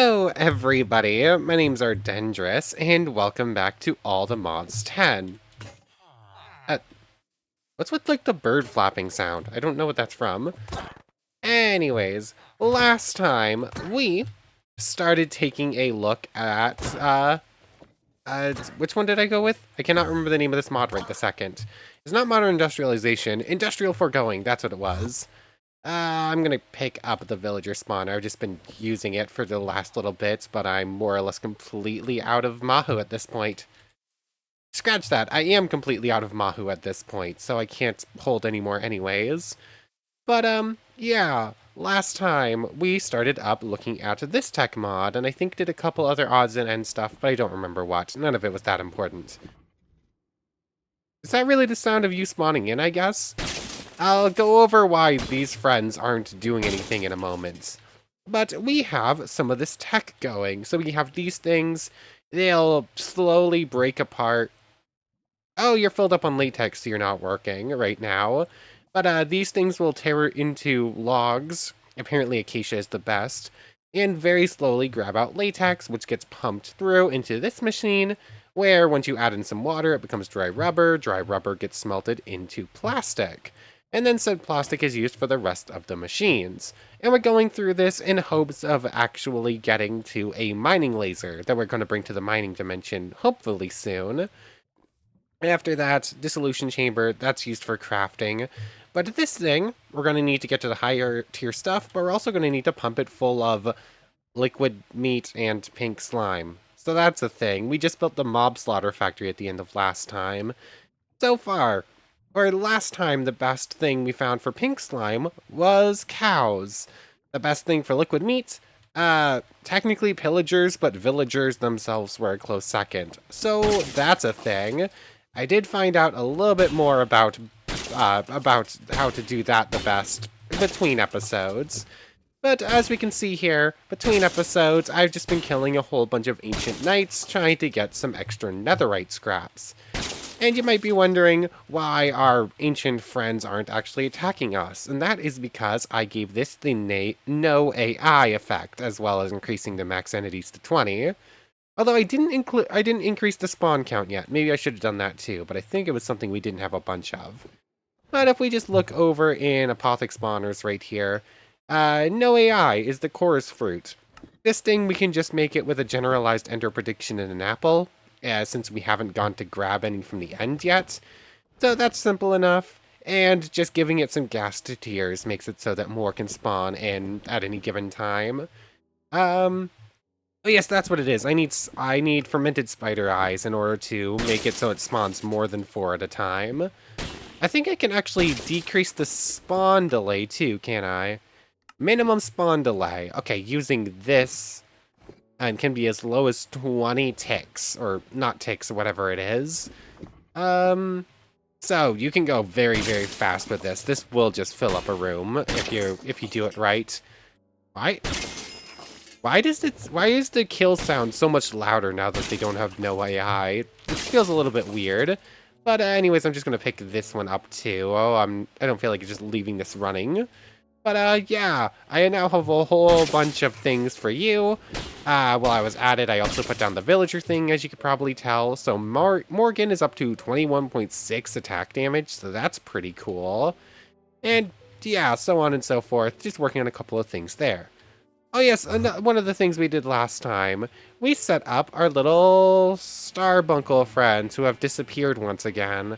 Hello, everybody. My name's Ardendris, and welcome back to All the Mods 10. Uh, what's with, like, the bird flapping sound? I don't know what that's from. Anyways, last time, we started taking a look at, which one did I go with? I cannot remember the name of this mod right this second. It's not Modern Industrialization, Industrial Foregoing, that's what it was. I'm gonna pick up the villager spawner. I've just been using it for the last little bit, but I'm more or less completely out of Mahu at this point. Scratch that, I am completely out of Mahu at this point, so I can't hold any more anyways. But, yeah, last time we started up looking at this tech mod, and I think did a couple other odds and ends stuff, but I don't remember what. None of it was that important. Is that really the sound of you spawning in, I guess? I'll go over why these friends aren't doing anything in a moment. But we have some of this tech going. So we have these things. They'll slowly break apart. Oh, you're filled up on latex, so you're not working right now. But these things will tear into logs. Apparently acacia is the best. And very slowly grab out latex, which gets pumped through into this machine, where once you add in some water, it becomes dry rubber. Dry rubber gets smelted into plastic. And then said plastic is used for the rest of the machines. And we're going through this in hopes of actually getting to a mining laser that we're going to bring to the mining dimension hopefully soon. After that, dissolution chamber, that's used for crafting. But this thing, we're going to need to get to the higher tier stuff, but we're also going to need to pump it full of liquid meat and pink slime. So that's a thing. We just built the mob slaughter factory at the end of last time. So far, or last time, the best thing we found for pink slime was cows. The best thing for liquid meat? Technically pillagers, but villagers themselves were a close second. So that's a thing. I did find out a little bit more about how to do that the best between episodes. But as we can see here, between episodes, I've just been killing a whole bunch of ancient knights trying to get some extra netherite scraps. And you might be wondering why our ancient friends aren't actually attacking us, and that is because I gave this the no AI effect, as well as increasing the max entities to 20. Although I didn't increase the spawn count yet. Maybe I should have done that too, but I think it was something we didn't have a bunch of. But if we just look over in Apothic spawners right here, no AI is the chorus fruit. This thing, we can just make it with a generalized ender prediction in an apple, since we haven't gone to grab any from the end yet. So that's simple enough, and just giving it some gas to tiers makes it so that more can spawn in at any given time. Oh yes, that's what it is. I need fermented spider eyes in order to make it so it spawns more than 4 at a time. I think I can actually decrease the spawn delay too, can I? Minimum spawn delay. Okay, using this, and can be as low as 20 ticks, or not ticks, or whatever it is. So you can go very, very fast with this. This will just fill up a room if you do it right. Why is the kill sound so much louder now that they don't have no AI? It feels a little bit weird. But anyways, I'm just gonna pick this one up too. Oh, I don't feel like just leaving this running. But yeah, I now have a whole bunch of things for you. While I was at it, I also put down the villager thing, as you could probably tell. So Morgan is up to 21.6 attack damage, so that's pretty cool. And yeah, so on and so forth, just working on a couple of things there. Oh yes, one of the things we did last time, we set up our little Starbunkle friends who have disappeared once again.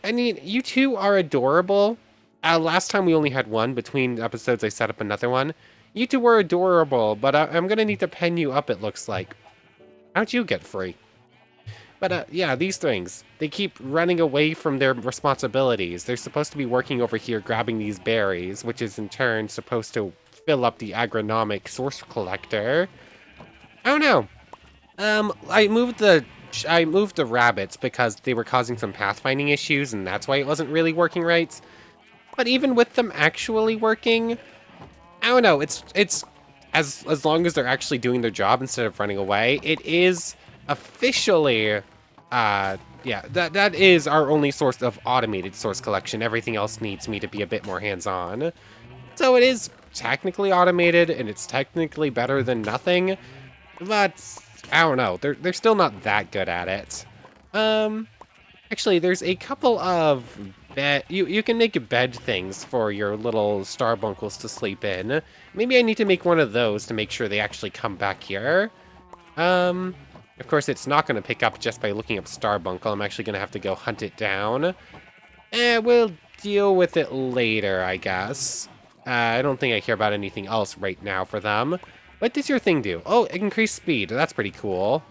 I mean, you two are adorable. Last time we only had one. Between episodes, I set up another one. You two were adorable, but I'm gonna need to pen you up, it looks like. How'd you get free? But yeah, these things, they keep running away from their responsibilities. They're supposed to be working over here grabbing these berries, which is in turn supposed to fill up the agronomic source collector. I don't know. I moved the rabbits because they were causing some pathfinding issues, and that's why it wasn't really working right. But even with them actually working, I don't know, it's as long as they're actually doing their job instead of running away, it is officially, yeah, that is our only source of automated source collection. Everything else needs me to be a bit more hands-on. So it is technically automated, and it's technically better than nothing, but I don't know. They're still not that good at it. Actually, there's a couple of bed. You can make bed things for your little starbunkles to sleep in. Maybe I need to make one of those to make sure they actually come back here. Of course, it's not going to pick up just by looking up Starbuncle. I'm actually going to have to go hunt it down. We'll deal with it later, I guess. I don't think I care about anything else right now for them. What does your thing do? Oh, increased speed. That's pretty cool.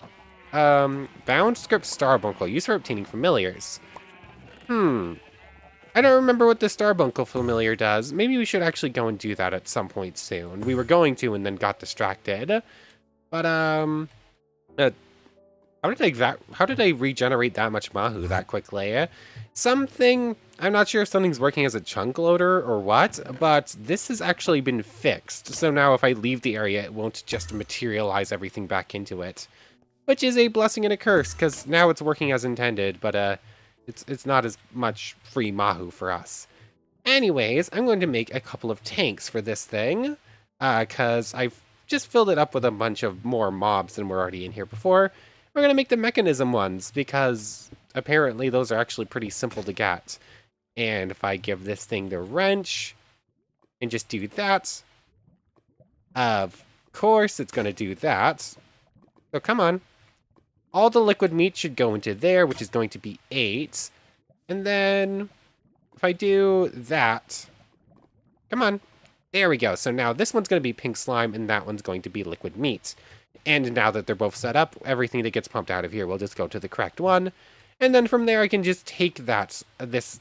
Bound script Starbuncle. Used for obtaining familiars. I don't remember what the Starbuncle familiar does. Maybe we should actually go and do that at some point soon. We were going to and then got distracted. But, how did I regenerate that much Mahu that quickly? I'm not sure if something's working as a chunk loader or what, but this has actually been fixed. So now if I leave the area, it won't just materialize everything back into it. Which is a blessing and a curse, because now it's working as intended, but it's not as much free Mahu for us. Anyways, I'm going to make a couple of tanks for this thing, because I've just filled it up with a bunch of more mobs than were already in here before. We're going to make the mechanism ones, because apparently those are actually pretty simple to get. And if I give this thing the wrench, and just do that, of course it's going to do that. So come on. All the liquid meat should go into there, which is going to be 8. And then, if I do that, come on. There we go. So now this one's going to be pink slime, and that one's going to be liquid meat. And now that they're both set up, everything that gets pumped out of here will just go to the correct one. And then from there, I can just take this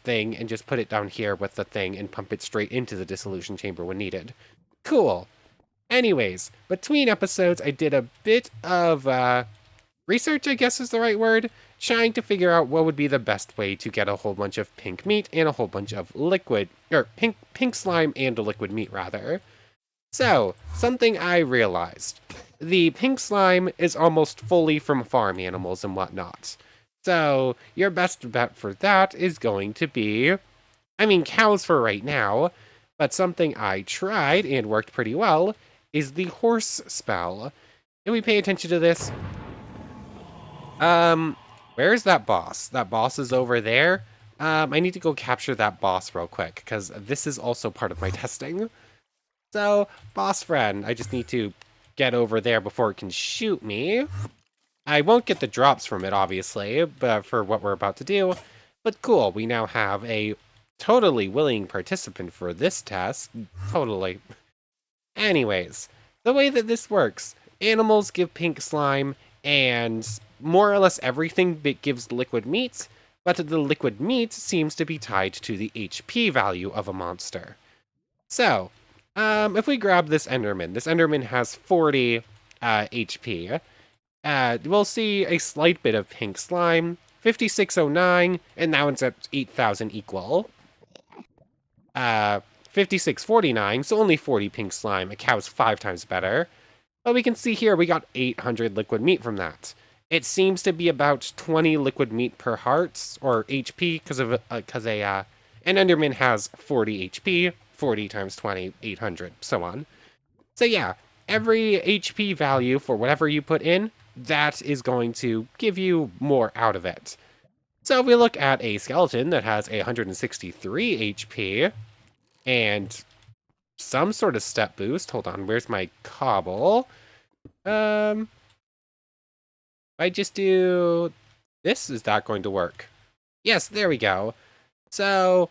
thing, and just put it down here with the thing, and pump it straight into the dissolution chamber when needed. Cool. Anyways, between episodes, I did a bit of, research, I guess is the right word, trying to figure out what would be the best way to get a whole bunch of pink meat and a whole bunch of pink slime and a liquid meat, rather. So, something I realized. The pink slime is almost fully from farm animals and whatnot. So, your best bet for that is going to be, cows for right now, but something I tried and worked pretty well is the horse spell. If we pay attention to this, where's that boss? That boss is over there. I need to go capture that boss real quick, because this is also part of my testing. So, boss friend, I just need to get over there before it can shoot me. I won't get the drops from it, obviously, but for what we're about to do. But cool, we now have a totally willing participant for this test. Totally. Anyways, the way that this works, animals give pink slime, and more or less everything gives liquid meat, but the liquid meat seems to be tied to the HP value of a monster. So, if we grab this Enderman has 40 HP. We'll see a slight bit of pink slime, 5609, and now it's at 8,000 equal. 5649, so only 40 pink slime. A cow's 5 times better. But we can see here we got 800 liquid meat from that. It seems to be about 20 liquid meat per heart, or HP, because an Enderman has 40 HP, 40 times 20, 800, so on. So yeah, every HP value for whatever you put in, that is going to give you more out of it. So if we look at a skeleton that has 163 HP, and some sort of step boost. Hold on, where's my cobble? I just do this, is that going to work? Yes, there we go. So,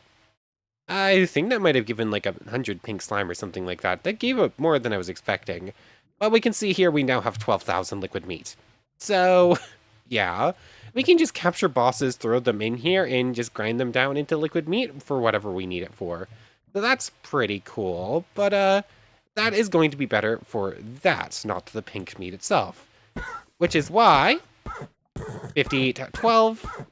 I think that might have given like 100 pink slime or something like that. That gave up more than I was expecting. But we can see here we now have 12,000 liquid meat. So, yeah. We can just capture bosses, throw them in here, and just grind them down into liquid meat for whatever we need it for. So that's pretty cool, but that is going to be better for that, not the pink meat itself. Which is why 58 at 12.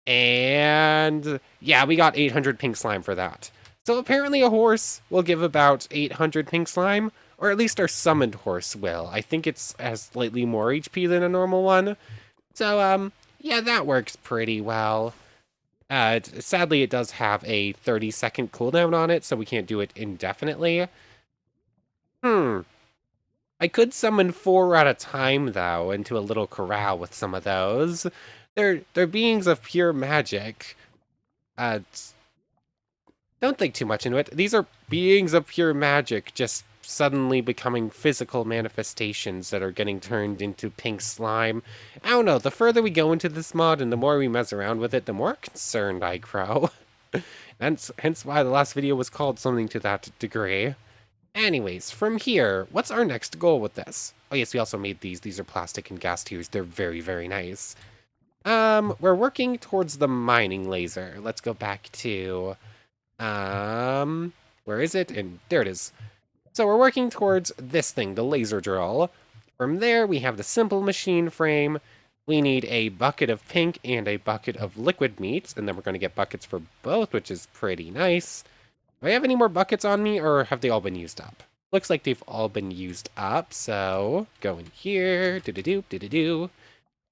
And yeah, we got 800 pink slime for that. So apparently a horse will give about 800 pink slime, or at least our summoned horse will. I think has slightly more HP than a normal one. So, yeah, that works pretty well. Sadly, it does have a 30-second cooldown on it, so we can't do it indefinitely. I could summon 4 at a time, though, into a little corral with some of those. They're beings of pure magic. Uh, don't think too much into it. These are beings of pure magic, just suddenly becoming physical manifestations that are getting turned into pink slime. I don't know, the further we go into this mod and the more we mess around with it, the more concerned I grow. Hence why the last video was called something to that degree. Anyways, from here, what's our next goal with this? Oh yes, we also made these. These are plastic and gas tubes. They're very, very nice. We're working towards the mining laser. Let's go back to, where is it? And there it is. So we're working towards this thing, the laser drill. From there, we have the simple machine frame. We need a bucket of pink and a bucket of liquid meats, and then we're going to get buckets for both, which is pretty nice. Do I have any more buckets on me, or have they all been used up? Looks like they've all been used up, so go in here, do-do-do, do-do-do,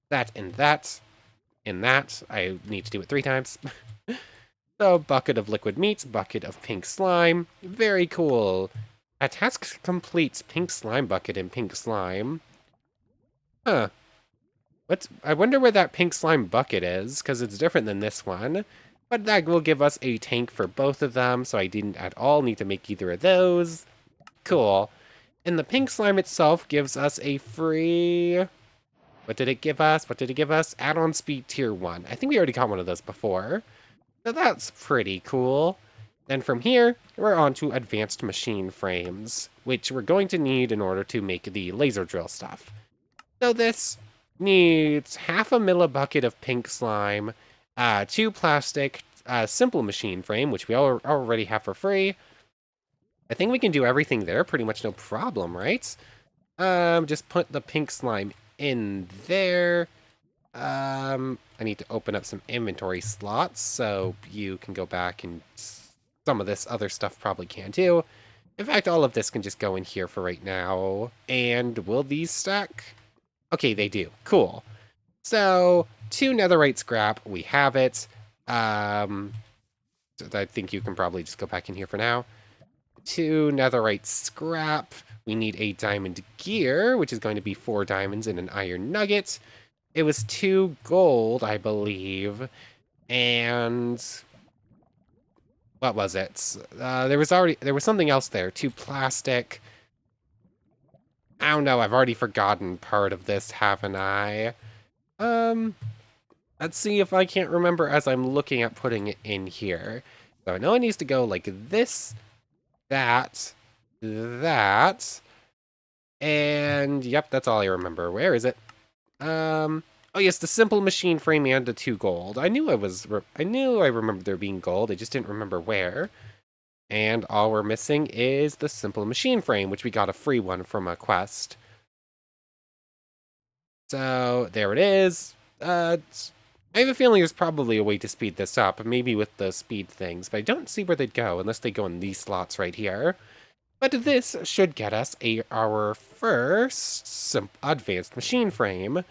that and that, and that. I need to do it 3 times. So, bucket of liquid meats, bucket of pink slime. Very cool. A task completes pink slime bucket and pink slime. Huh. I wonder where that pink slime bucket is, because it's different than this one. But that will give us a tank for both of them, so I didn't at all need to make either of those. Cool. And the pink slime itself gives us a free... What did it give us? What did it give us? Add-on speed tier 1. I think we already got one of those before. So that's pretty cool. Then from here, we're on to advanced machine frames, which we're going to need in order to make the laser drill stuff. So this needs half a millibucket of pink slime, 2 plastic, simple machine frame, which we already have for free. I think we can do everything there, pretty much no problem, right? Just put the pink slime in there. I need to open up some inventory slots, so you can go back and some of this other stuff probably can too. In fact, all of this can just go in here for right now. And will these stack? Okay, they do. Cool. So, 2 netherite scrap, we have it. I think you can probably just go back in here for now. 2 netherite scrap. We need a diamond gear, which is going to be 4 diamonds and an iron nugget. It was 2 gold, I believe. And what was it? There was something else there. 2 plastic. I don't know, I've already forgotten part of this, haven't I? Let's see if I can't remember as I'm looking at putting it in here. So I know it needs to go like this, that, and yep, that's all I remember. Where is it? Oh yes, the simple machine frame and the 2 gold. I knew I remembered there being gold, I just didn't remember where. And all we're missing is the simple machine frame, which we got a free one from a quest. So there it is. I have a feeling there's probably a way to speed this up, maybe with the speed things, but I don't see where they'd go unless they go in these slots right here. But this should get us our first advanced machine frame,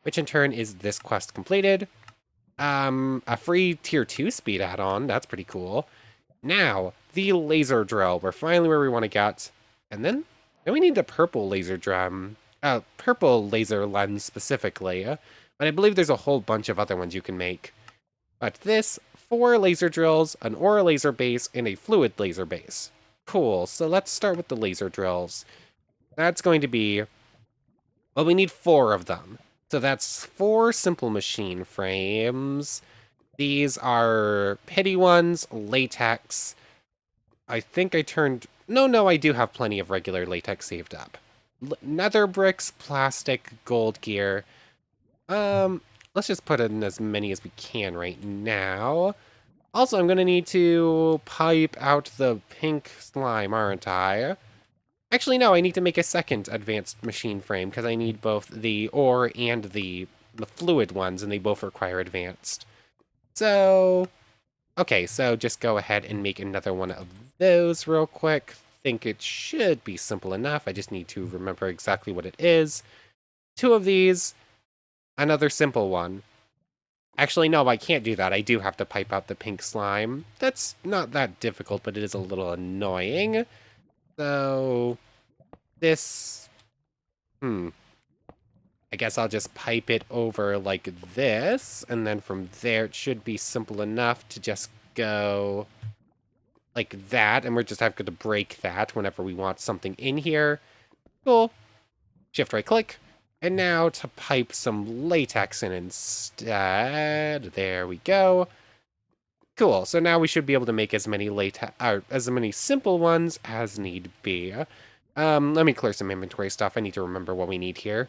which in turn is this quest completed. A free tier 2 speed add-on, that's pretty cool. Now, the laser drill, we're finally where we want to get. And then we need the purple laser purple laser lens specifically. But I believe there's a whole bunch of other ones you can make. But this, 4 laser drills, an aura laser base, and a fluid laser base. Cool, so let's start with the laser drills. That's going to be, well, we need 4 of them. So that's 4 simple machine frames. These are pity ones, latex. I think I turned, no, I do have plenty of regular latex saved up. Nether bricks, plastic, gold gear. Let's just put in as many as we can right now. Also, I'm gonna need to pipe out the pink slime, aren't I? Actually, no, I need to make a second advanced machine frame because I need both the ore and the fluid ones, and they both require advanced. So, okay, so just go ahead and make another one of those real quick. Think it should be simple enough. I just need to remember exactly what it is. 2 of these, another simple one. Actually, no, I can't do that. I do have to pipe out the pink slime. That's not that difficult, but it is a little annoying. So, this... I guess I'll just pipe it over like this, and then from there it should be simple enough to just go like that, and we're just having to break that whenever we want something in here. Cool. Shift right click. And now to pipe some latex in instead. There we go. Cool. So now we should be able to make as many as many simple ones as need be. Let me clear some inventory stuff. I need to remember what we need here.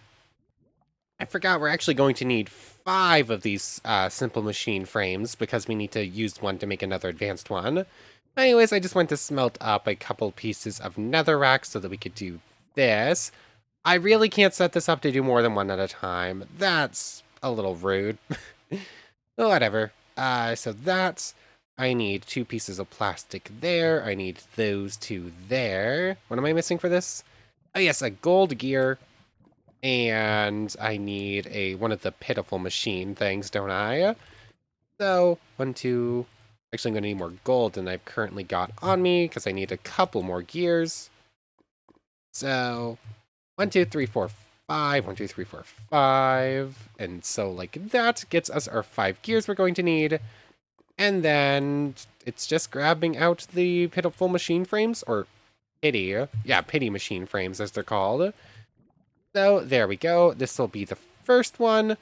I forgot we're actually going to need 5 of these simple machine frames because we need to use one to make another advanced one. Anyways, I just went to smelt up a couple pieces of netherrack so that we could do this. I really can't set this up to do more than one at a time. That's a little rude. Whatever. So that's... I need 2 pieces of plastic there. I need those 2 there. What am I missing for this? Oh yes, a gold gear. And I need one of the pitiful machine things, don't I? So, 1, 2... Actually, I'm going to need more gold than I've currently got on me, because I need a couple more gears. So, 1, 2, 3, 4, 5. 1, 2, 3, 4, 5. And so, like, that gets us our 5 gears we're going to need. And then it's just grabbing out the pitiful machine frames, or pity. Yeah, pity machine frames, as they're called. So, there we go. This will be the first one.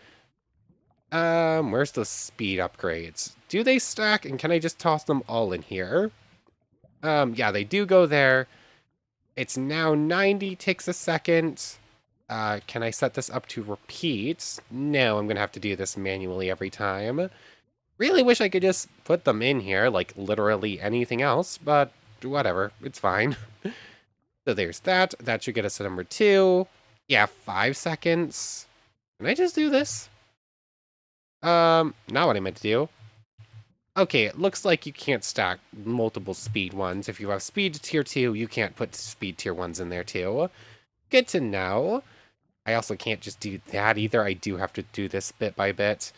Where's the speed upgrades? Do they stack, and can I just toss them all in here? Yeah, they do go there. It's now 90 ticks a second. Can I set this up to repeat? No, I'm gonna have to do this manually every time. Really wish I could just put them in here, like literally anything else, but whatever, it's fine. So there's that. That should get us to number 2. Yeah, 5 seconds. Can I just do this? Not what I meant to do. Okay, it looks like you can't stack multiple speed ones. If you have speed tier 2, you can't put speed tier 1s in there too. Good to know. I also can't just do that either. I do have to do this bit by bit.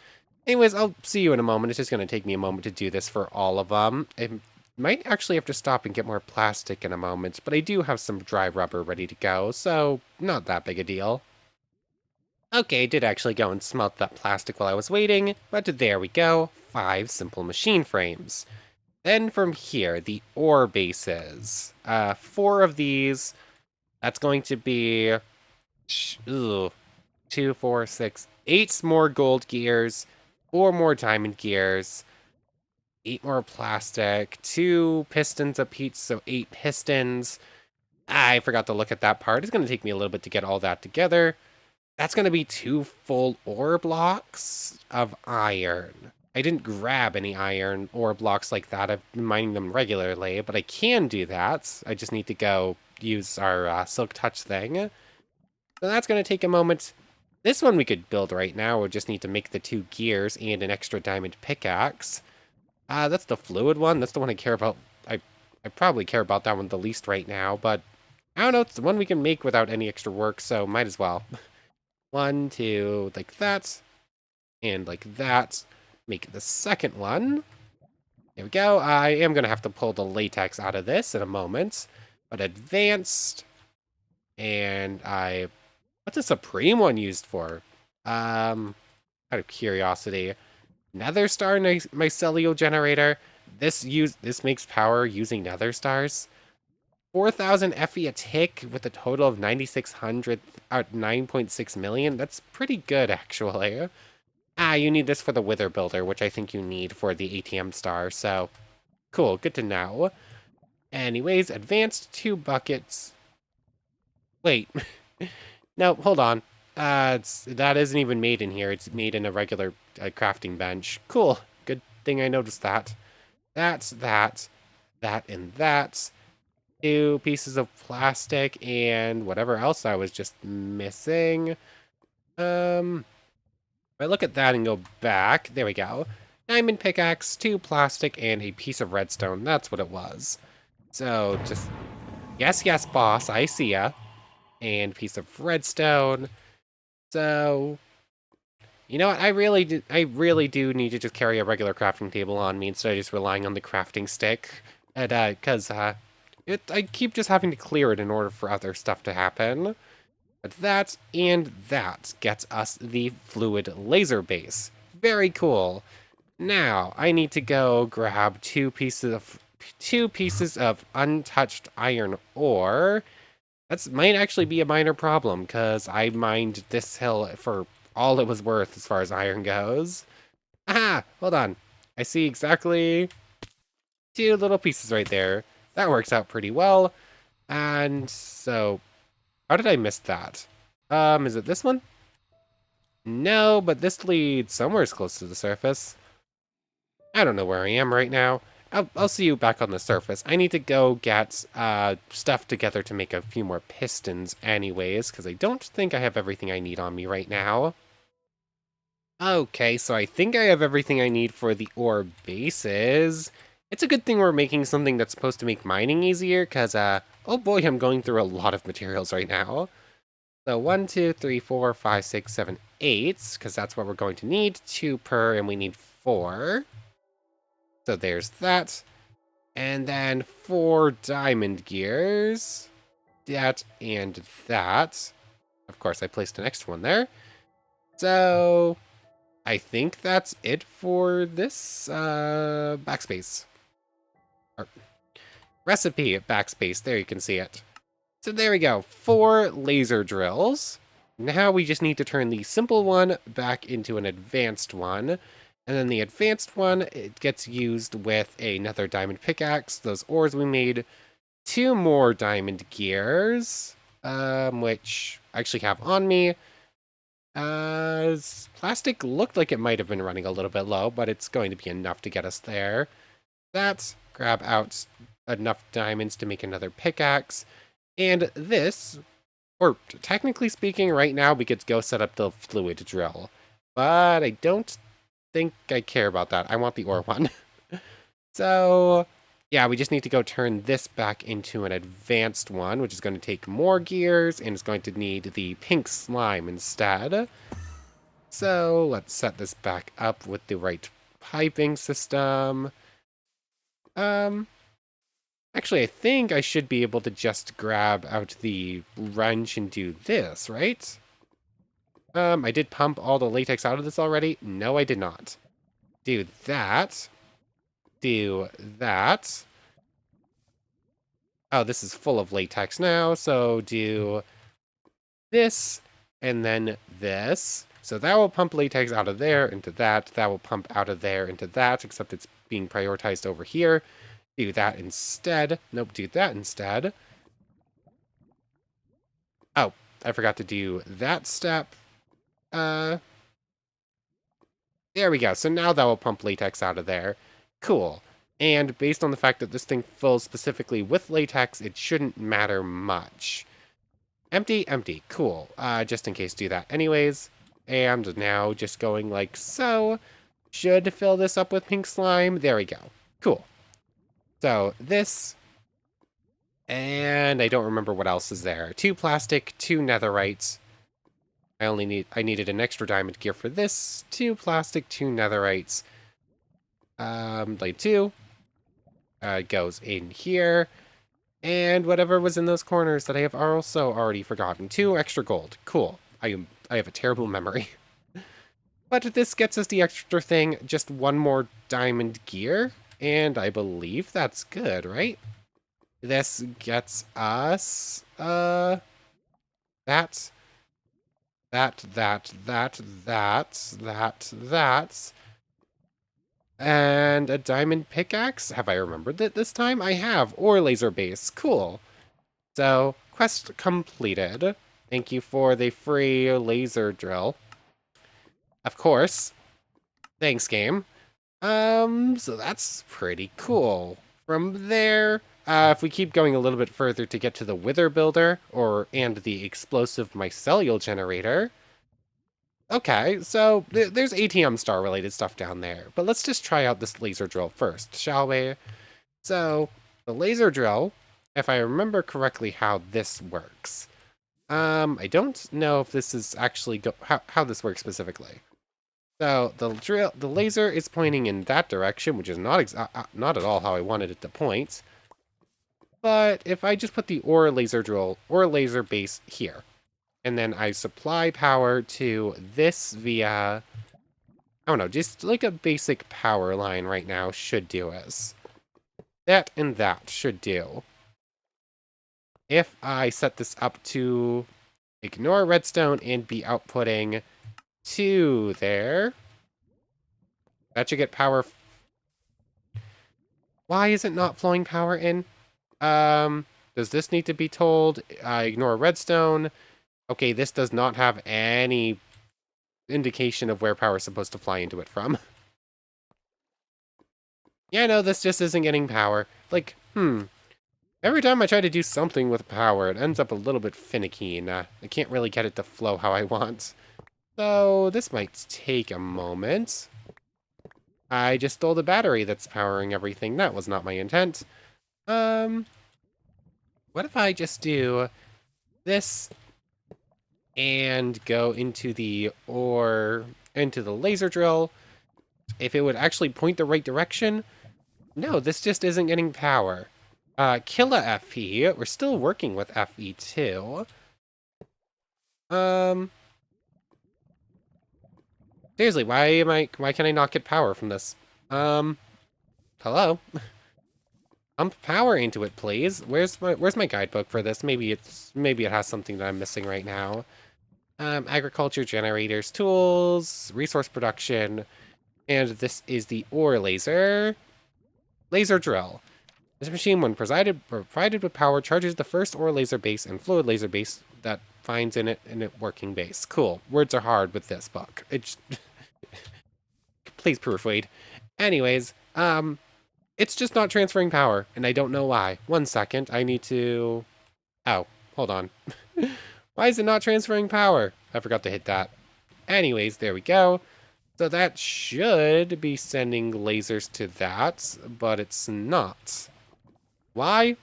Anyways, I'll see you in a moment. It's just going to take me a moment to do this for all of them. I might actually have to stop and get more plastic in a moment, but I do have some dry rubber ready to go, so not that big a deal. Okay, I did actually go and smelt that plastic while I was waiting, but there we go, 5 simple machine frames. Then from here, the ore bases. 4 of these, that's going to be... 2, 4, 6, 8 more gold gears, 4 more diamond gears, 8 more plastic, 2 pistons apiece, so 8 pistons. I forgot to look at that part. It's going to take me a little bit to get all that together. That's going to be 2 full ore blocks of iron. I didn't grab any iron ore blocks like that. I've been mining them regularly, but I can do that. I just need to go use our silk touch thing. So that's going to take a moment. This one we could build right now. We just need to make the 2 gears and an extra diamond pickaxe. That's the fluid one. That's the one I care about. I probably care about that one the least right now, but I don't know. It's the one we can make without any extra work, so might as well. 1, 2, like that, and like that. Make the second one. There we go. I am going to have to pull the latex out of this in a moment, but advanced, and what's a supreme one used for? Out of curiosity, nether star mycelial generator. This makes power using nether stars. 4,000 FE a tick with a total of 9,600 9.6 million. That's pretty good, actually. You need this for the Wither Builder, which I think you need for the ATM star, so cool, good to know. Anyways, advanced 2 buckets. Wait, no, hold on. That isn't even made in here. It's made in a regular crafting bench. Cool, good thing I noticed that. That's that, and that. 2 pieces of plastic and whatever else I was just missing. If I look at that and go back, there we go. Diamond pickaxe, 2 plastic, and a piece of redstone. That's what it was. So just, yes, boss, I see ya. And piece of redstone. So You know what? I really do need to just carry a regular crafting table on me instead of just relying on the crafting stick. And, cause, I keep just having to clear it in order for other stuff to happen. But that and that gets us the fluid laser base. Very cool. Now, I need to go grab two pieces of untouched iron ore. That might actually be a minor problem, because I mined this hill for all it was worth as far as iron goes. Aha! Hold on. I see exactly two little pieces right there. That works out pretty well. And so, how did I miss that? Is it this one? No, but this leads somewhere close to the surface. I don't know where I am right now. I'll see you back on the surface. I need to go get stuff together to make a few more pistons anyways, because I don't think I have everything I need on me right now. Okay, so I think I have everything I need for the ore bases. It's a good thing we're making something that's supposed to make mining easier, because, oh boy, I'm going through a lot of materials right now. So 1, 2, 3, 4, 5, 6, 7, 8, because that's what we're going to need. 2 per, and we need 4. So there's that. And then 4 diamond gears. That and that. Of course, I placed an extra one there. So I think that's it for this backspace. Or recipe backspace. There you can see it. So there we go. 4 laser drills. Now we just need to turn the simple one back into an advanced one. And then the advanced one, it gets used with another diamond pickaxe. Those ores we made. 2 more diamond gears, which I actually have on me. Plastic looked like it might have been running a little bit low, but it's going to be enough to get us there. That, grab out enough diamonds to make another pickaxe. And this, or technically speaking, right now we could go set up the fluid drill. But I don't think I care about that. I want the ore one. So, yeah, we just need to go turn this back into an advanced one, which is going to take more gears, and it's going to need the pink slime instead. So, let's set this back up with the right piping system. Actually, I think I should be able to just grab out the wrench and do this, right? I did pump all the latex out of this already. No, I did not. Do that. Do that. Oh, this is full of latex now, so do this, and then this. So that will pump latex out of there into that. That will pump out of there into that, except it's being prioritized over here. Do that instead. Nope, do that instead. Oh, I forgot to do that step. There we go. So now that will pump latex out of there. Cool. And based on the fact that this thing fills specifically with latex, it shouldn't matter much. Empty, empty. Cool. Just in case, do that anyways. And now just going like so. Should fill this up with pink slime. There we go. Cool. So this, and I don't remember what else is there. 2 plastic, 2 netherite. I needed an extra diamond gear for this. 2 plastic, 2 netherites. Blade 2 goes in here. And whatever was in those corners that I have also already forgotten. 2 extra gold. Cool. I have a terrible memory. But this gets us the extra thing, just 1 more diamond gear. And I believe that's good, right? This gets us, that, and a diamond pickaxe. Have I remembered it this time? I have. Or laser base. Cool. So, quest completed. Thank you for the free laser drill. Of course. Thanks, game. So that's pretty cool. From there, if we keep going a little bit further to get to the Wither Builder, and the explosive mycelial generator. Okay, so there's ATM star related stuff down there, but let's just try out this laser drill first, shall we? So, the laser drill, if I remember correctly how this works. I don't know if this is actually how this works specifically. So the laser is pointing in that direction, which is not at all how I wanted it to point. But if I just put the ore laser drill or laser base here, and then I supply power to this via, I don't know, just like a basic power line right now should do us. That and that should do. If I set this up to ignore redstone and be outputting 2 there, that should get power. Why is it not flowing power in? Does this need to be told? Ignore redstone. Okay, this does not have any indication of where power is supposed to fly into it from. Yeah, no, this just isn't getting power. Like, every time I try to do something with power, it ends up a little bit finicky, and I can't really get it to flow how I want. So, this might take a moment. I just stole the battery that's powering everything. That was not my intent. What if I just do this and go into the laser drill? If it would actually point the right direction. No, this just isn't getting power. Killa FE, we're still working with FE2. Seriously, why can I not get power from this? Hello? Pump power into it, please. Where's my guidebook for this? Maybe it has something that I'm missing right now. Agriculture, generators, tools, resource production, and this is the ore laser. Laser drill. This machine, when provided with power, charges the first ore laser base and fluid laser base that finds in it working base. Cool. Words are hard with this book. Please proofread. Anyways, it's just not transferring power, and I don't know why. 1 second, I need to... Oh, hold on. Why is it not transferring power? I forgot to hit that. Anyways, there we go. So that should be sending lasers to that, but it's not. Why?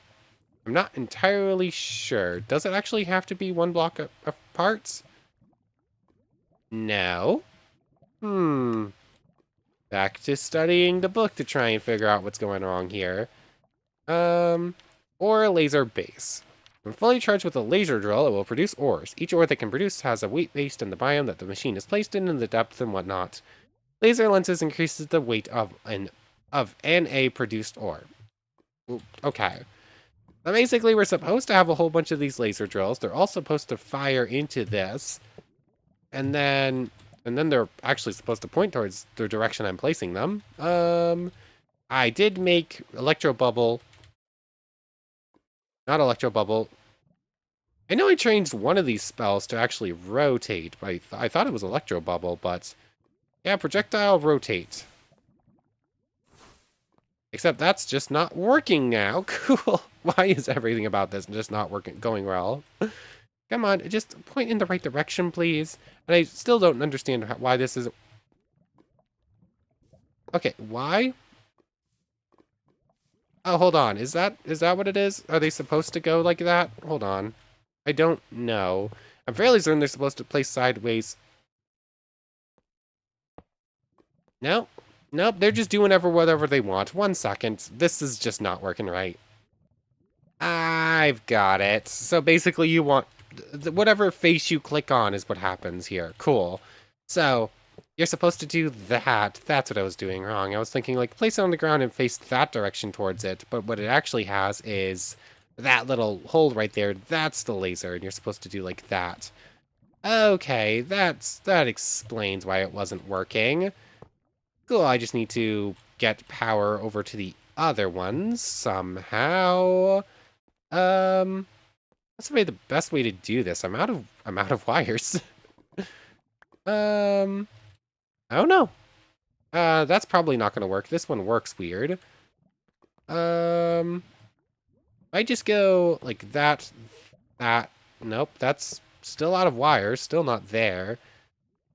I'm not entirely sure. Does it actually have to be 1 block apart? No. Back to studying the book to try and figure out what's going wrong here. Ore laser base. When fully charged with a laser drill, it will produce ores. Each ore that can produce has a weight based on the biome that the machine is placed in and the depth and whatnot. Laser lenses increases the weight of an produced ore. Okay. Now basically, we're supposed to have a whole bunch of these laser drills. They're all supposed to fire into this. And then they're actually supposed to point towards the direction I'm placing them. I did make electro bubble. Not electro bubble. I know I changed one of these spells to actually rotate, but I thought it was electro bubble, but yeah, projectile rotate. Except that's just not working now. Cool. Why is everything about this just not going well? Come on, just point in the right direction, please. And I still don't understand why this is... Okay, why? Oh, hold on. Is that what it is? Are they supposed to go like that? Hold on. I don't know. I'm fairly certain they're supposed to place sideways. No. Nope, they're just doing whatever they want. 1 second. This is just not working right. I've got it. So basically you want... whatever face you click on is what happens here. Cool. So, you're supposed to do that. That's what I was doing wrong. I was thinking, like, place it on the ground and face that direction towards it. But what it actually has is that little hole right there. That's the laser, and you're supposed to do like that. Okay, that explains why it wasn't working. Cool, I just need to get power over to the other ones somehow. What's the best way to do this? I'm out of wires. I don't know. That's probably not gonna work. This one works weird. I just go like that. Nope, that's still out of wires. Still not there.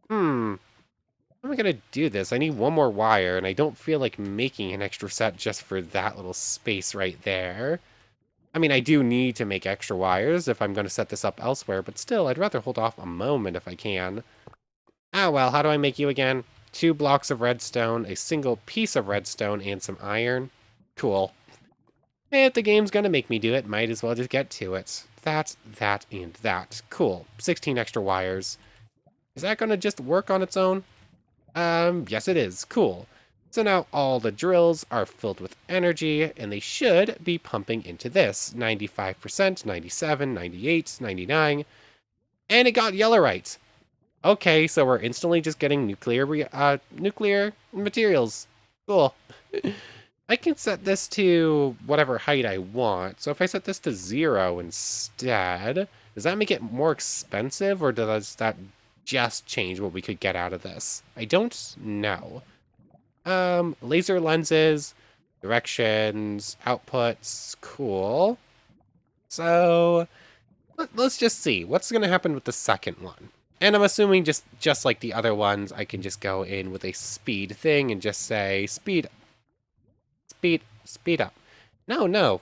How am I gonna do this? I need 1 more wire, and I don't feel like making an extra set just for that little space right there. I mean, I do need to make extra wires if I'm going to set this up elsewhere, but still, I'd rather hold off a moment if I can. Ah, well, how do I make you again? 2 blocks of redstone, a single piece of redstone, and some iron. Cool. If the game's gonna make me do it, might as well just get to it. That, and that. Cool. 16 extra wires. Is that gonna just work on its own? Yes it is. Cool. So now all the drills are filled with energy, and they should be pumping into this. 95%, 97, 98, 99, and it got yellowite. Okay, so we're instantly just getting nuclear materials. Cool. I can set this to whatever height I want. So if I set this to 0 instead, does that make it more expensive, or does that just change what we could get out of this? I don't know. Laser lenses, directions, outputs, cool. So let's just see what's going to happen with the second one. And I'm assuming just like the other ones, I can just go in with a speed thing and just say speed up. No.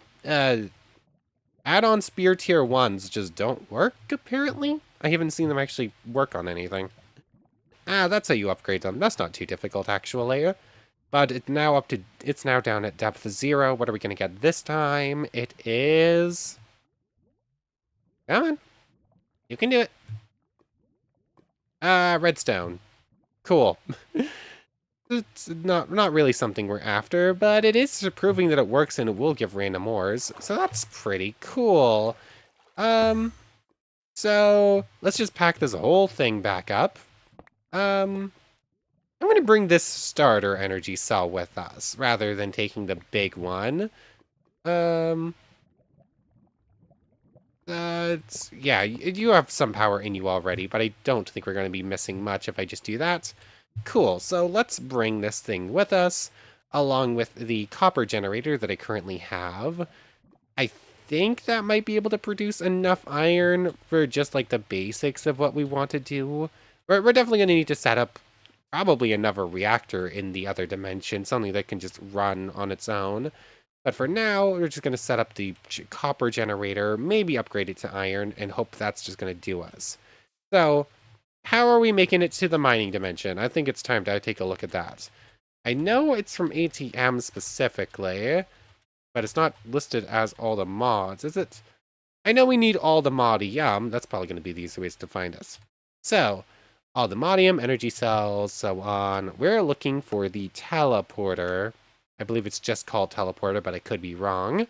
Add-on spear tier 1s just don't work, apparently. I haven't seen them actually work on anything. That's how you upgrade them. That's not too difficult, actually. But it's now down at depth 0. What are we going to get this time? It is... Come on. You can do it. Redstone. Cool. It's not really something we're after, but it is proving that it works and it will give random ores, so that's pretty cool. So let's just pack this whole thing back up. I'm going to bring this starter energy cell with us, rather than taking the big one. Yeah, you have some power in you already, but I don't think we're going to be missing much if I just do that. Cool, so let's bring this thing with us, along with the copper generator that I currently have. I think that might be able to produce enough iron for just like the basics of what we want to do. We're definitely going to need to set up probably another reactor in the other dimension, something that can just run on its own. But for now, we're just going to set up the copper generator, maybe upgrade it to iron, and hope that's just going to do us. So, how are we making it to the mining dimension? I think it's time to take a look at that. I know it's from ATM specifically, but it's not listed as all the mods, is it? I know we need all the modium. That's probably going to be the easiest ways to find us. So, all the modium, energy cells, so on. We're looking for the teleporter. I believe it's just called teleporter, but I could be wrong.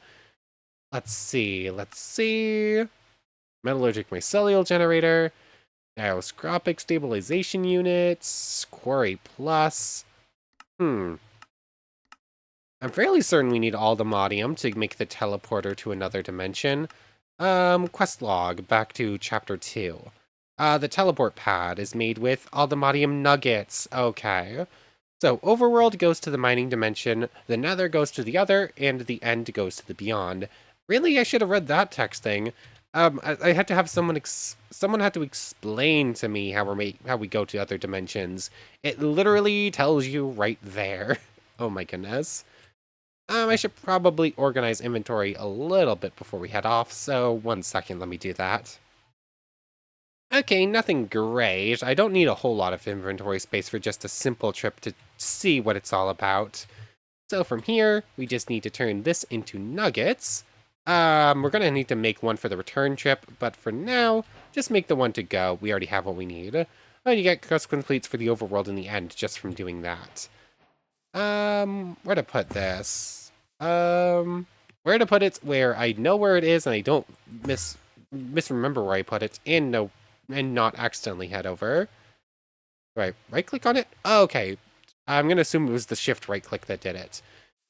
Let's see. Metallurgic mycelial generator. Gyroscopic stabilization units. Quarry plus. I'm fairly certain we need all the modium to make the teleporter to another dimension. Quest log, back to chapter 2. The teleport pad is made with all the modium nuggets. Okay. So, overworld goes to the mining dimension, the nether goes to the other, and the end goes to the beyond. Really, I should have read that texting. I had to have someone had to explain to me how we go to other dimensions. It literally tells you right there. Oh my goodness. I should probably organize inventory a little bit before we head off, so 1 second, let me do that. Okay, nothing great. I don't need a whole lot of inventory space for just a simple trip to see what it's all about. So from here, we just need to turn this into nuggets. We're gonna need to make one for the return trip, but for now, just make the one to go. We already have what we need. And you get quest completes for the overworld in the end just from doing that. Where to put this? Where to put it where I know where it is and I don't misremember where I put it and not accidentally head over. Right click on it? Oh, okay. I'm gonna assume it was the shift right click that did it.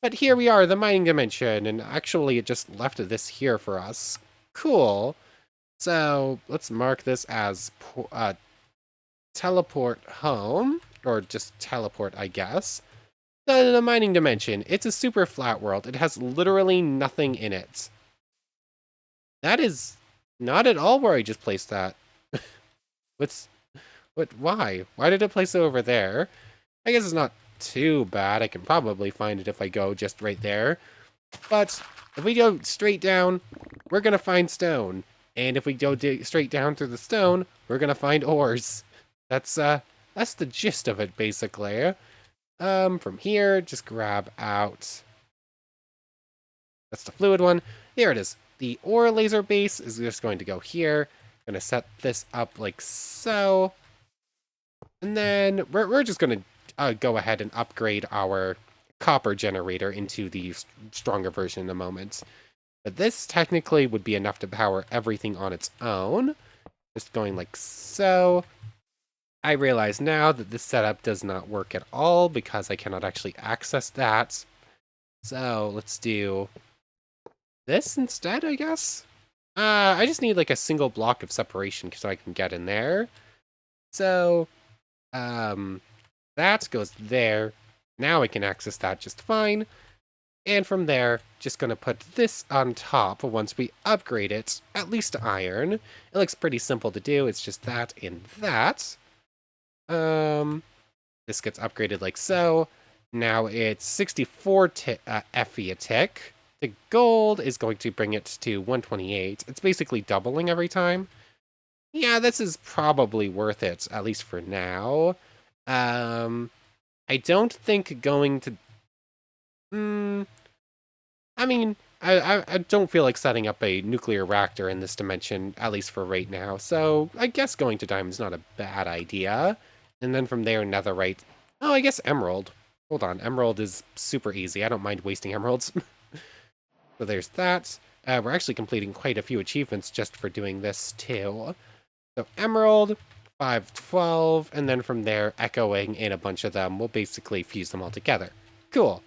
But here we are, the mining dimension, and actually it just left this here for us. Cool. So let's mark this as teleport home, or just teleport, I guess. The mining dimension. It's a super flat world. It has literally nothing in it. That is not at all where I just placed that. Why? Why did it place it over there? I guess it's not too bad. I can probably find it if I go just right there. But if we go straight down, we're going to find stone. And if we go straight down through the stone, we're going to find ores. That's that's the gist of it, basically. From here, just grab out... That's the fluid one. There it is. The ore laser base is just going to go here. Gonna set this up like so. And then we're just gonna go ahead and upgrade our copper generator into the stronger version in a moment. But this technically would be enough to power everything on its own. Just going like so. I realize now that this setup does not work at all because I cannot actually access that. So let's do this instead, I guess. I just need like a single block of separation so I can get in there. So, that goes there. Now I can access that just fine. And from there, just gonna put this on top once we upgrade it, at least to iron. It looks pretty simple to do. It's just that and that. This gets upgraded like so. Now it's 64 Fe a tick. The gold is going to bring it to 128. It's basically doubling every time. Yeah, this is probably worth it, at least for now. I don't think going to... I mean, I don't feel like setting up a nuclear reactor in this dimension, at least for right now. So I guess going to diamond's not a bad idea. And then from there, netherite. Oh, I guess emerald. Hold on, emerald is super easy. I don't mind wasting emeralds. So there's that. We're actually completing quite a few achievements just for doing this too. So emerald, 512, and then from there, echoing in a bunch of them, we'll basically fuse them all together. Cool.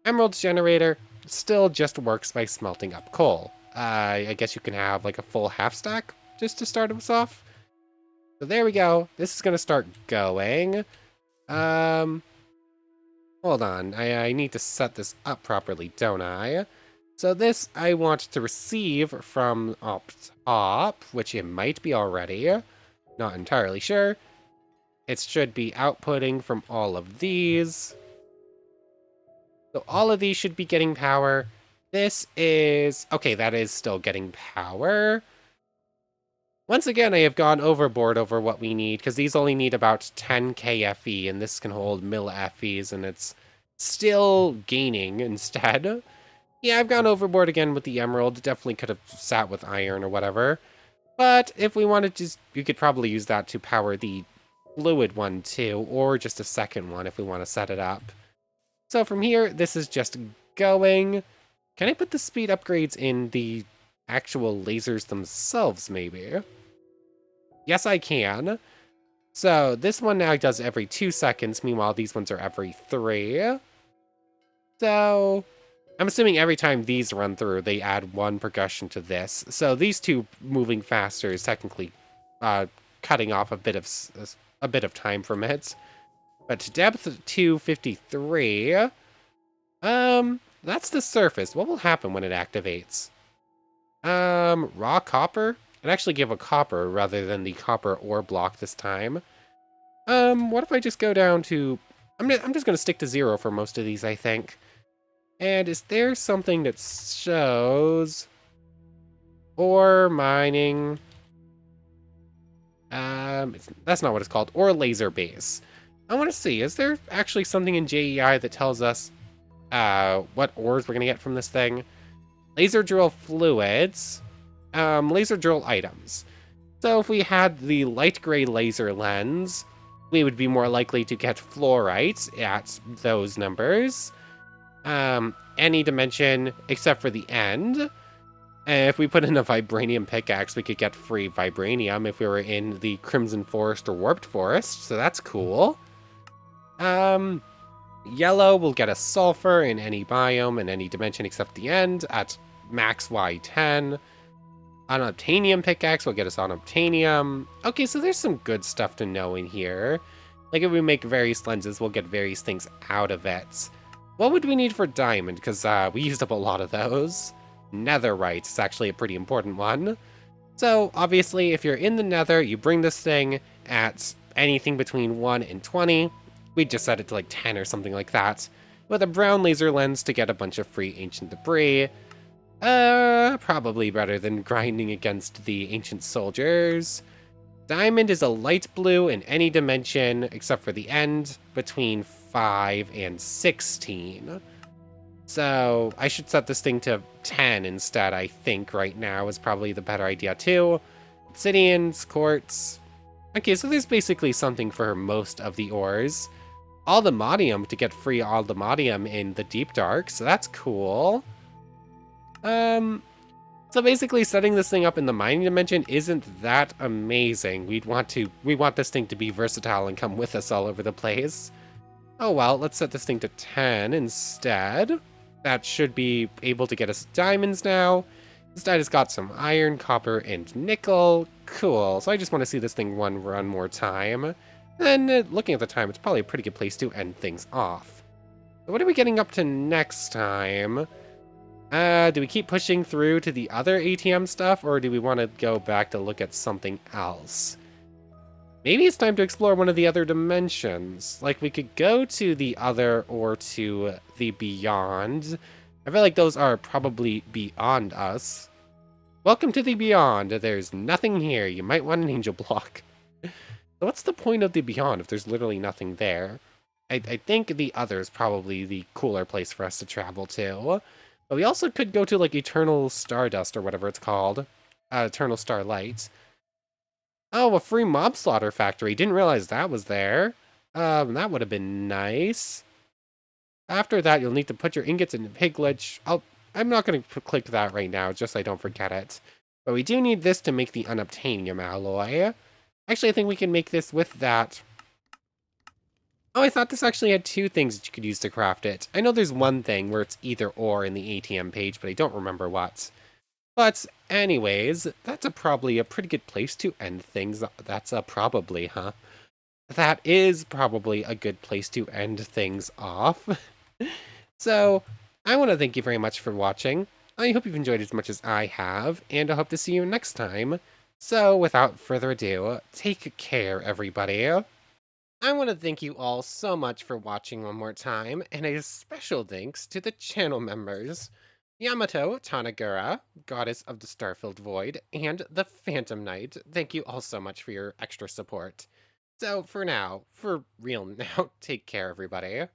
Emerald generator still just works by smelting up coal. I guess you can have like a full half stack just to start us off. So there we go. This is going to start going. Hold on. I need to set this up properly, don't I? So this I want to receive from up top, which it might be already. Not entirely sure. It should be outputting from all of these. So all of these should be getting power. This is... Okay, that is still getting power. Once again, I have gone overboard over what we need, because these only need about 10k Fe, and this can hold mil-Fes, and it's still gaining instead. Yeah, I've gone overboard again with the emerald. Definitely could have sat with iron or whatever. But if we wanted to, you could probably use that to power the fluid one too, or just a second one if we want to set it up. So from here, this is just going. Can I put the speed upgrades in the actual lasers themselves, maybe? Yes, I can. So this one now does every 2 seconds, meanwhile these ones are every 3. So I'm assuming every time these run through, they add 1 progression to this. So these two moving faster is technically cutting off a bit of time from it. But to depth 253, that's the surface. What will happen when it activates? Raw copper? It actually gave a copper rather than the copper ore block this time. What if I just go down to... I'm just going to stick to 0 for most of these, I think. And is there something that shows... ore mining... that's not what it's called. Ore laser base. I want to see, is there actually something in JEI that tells us what ores we're going to get from this thing? Laser drill fluids, laser drill items. So if we had the light gray laser lens, we would be more likely to get fluorite at those numbers. Any dimension except for the end. If we put in a vibranium pickaxe, we could get free vibranium if we were in the Crimson Forest or Warped Forest, so that's cool. Yellow will get a sulfur in any biome in any dimension except the end at max Y10. An obtainium pickaxe will get us on obtainium. Okay, so there's some good stuff to know in here. Like if we make various lenses, we'll get various things out of it. What would we need for diamond? Because we used up a lot of those. Netherite is actually a pretty important one. So obviously, if you're in the nether, you bring this thing at anything between 1 and 20. We'd just set it to like 10 or something like that. With a brown laser lens to get a bunch of free ancient debris. Probably better than grinding against the ancient soldiers. Diamond is a light blue in any dimension except for the end between 5 and 16. So I should set this thing to 10 instead, I think right now is probably the better idea too. Obsidians, quartz. Okay, so there's basically something for most of the ores. Aldemodium to get free aldemodium in the deep dark, so that's cool. So basically setting this thing up in the mining dimension isn't that amazing. We want this thing to be versatile and come with us all over the place. Oh well, let's set this thing to 10 instead. That should be able to get us diamonds now. Instead, it's got some iron, copper, and nickel. Cool. So I just want to see this thing run more time. And looking at the time, it's probably a pretty good place to end things off. So what are we getting up to next time? Do we keep pushing through to the other ATM stuff, or do we want to go back to look at something else? Maybe it's time to explore one of the other dimensions. Like, we could go to the other or to the beyond. I feel like those are probably beyond us. Welcome to the beyond. There's nothing here. You might want an angel block. So what's the point of the beyond if there's literally nothing there? I think the other is probably the cooler place for us to travel to. But we also could go to, like, Eternal Stardust or whatever it's called. Eternal Starlight. Oh, a free mob slaughter factory. Didn't realize that was there. That would have been nice. After that, you'll need to put your ingots in the piglet. I'm not going to click that right now, just so I don't forget it. But we do need this to make the unobtainium alloy. Actually, I think we can make this with that. Oh, I thought this actually had two things that you could use to craft it. I know there's one thing where it's either or in the ATM page, but I don't remember what. But anyways, that's probably a pretty good place to end things. That's probably, huh? That is probably a good place to end things off. So, I want to thank you very much for watching. I hope you've enjoyed as much as I have, and I hope to see you next time. So, without further ado, take care, everybody. I want to thank you all so much for watching one more time, and a special thanks to the channel members. Yamato Tanagura, Goddess of the Starfilled Void, and the Phantom Knight. Thank you all so much for your extra support. So for now, for real now, take care everybody.